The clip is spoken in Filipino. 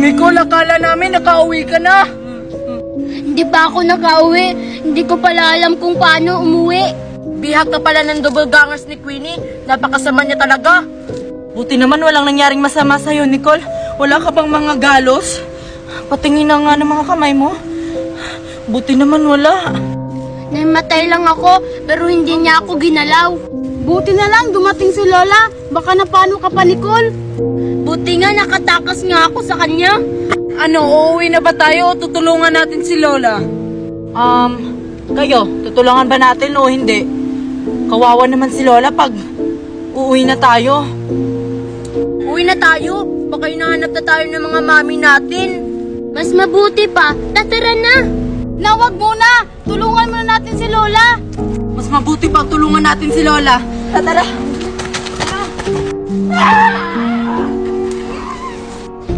Nicole, akala namin nakauwi ka na. Hindi pa ako nakauwi. Hindi ko pala alam kung paano umuwi. Bihag ka pala ng double gangers ni Queenie. Napakasama niya talaga. Buti naman walang nangyaring masama sa'yo, Nicole. Wala ka bang mga galos? Patingin na nga ng mga kamay mo. Buti naman wala. Namatay lang ako, pero hindi niya ako ginalaw. Buti na lang dumating si Lola. Baka napano ka pa, Nicole. Buti nga nakatakas nga ako sa kanya. Ano, uuwi na ba tayo o tutulungan natin si Lola? Kayo, tutulungan ba natin o hindi? Kawawa naman si Lola pag uuwi na tayo. Uwi na tayo. Baka hinahanap na tayo ng mga mami natin. Mas mabuti pa, tatara na. Nawag muna. Tulungan muna natin si Lola. Mas mabuti pa tulungan natin si Lola. Tara.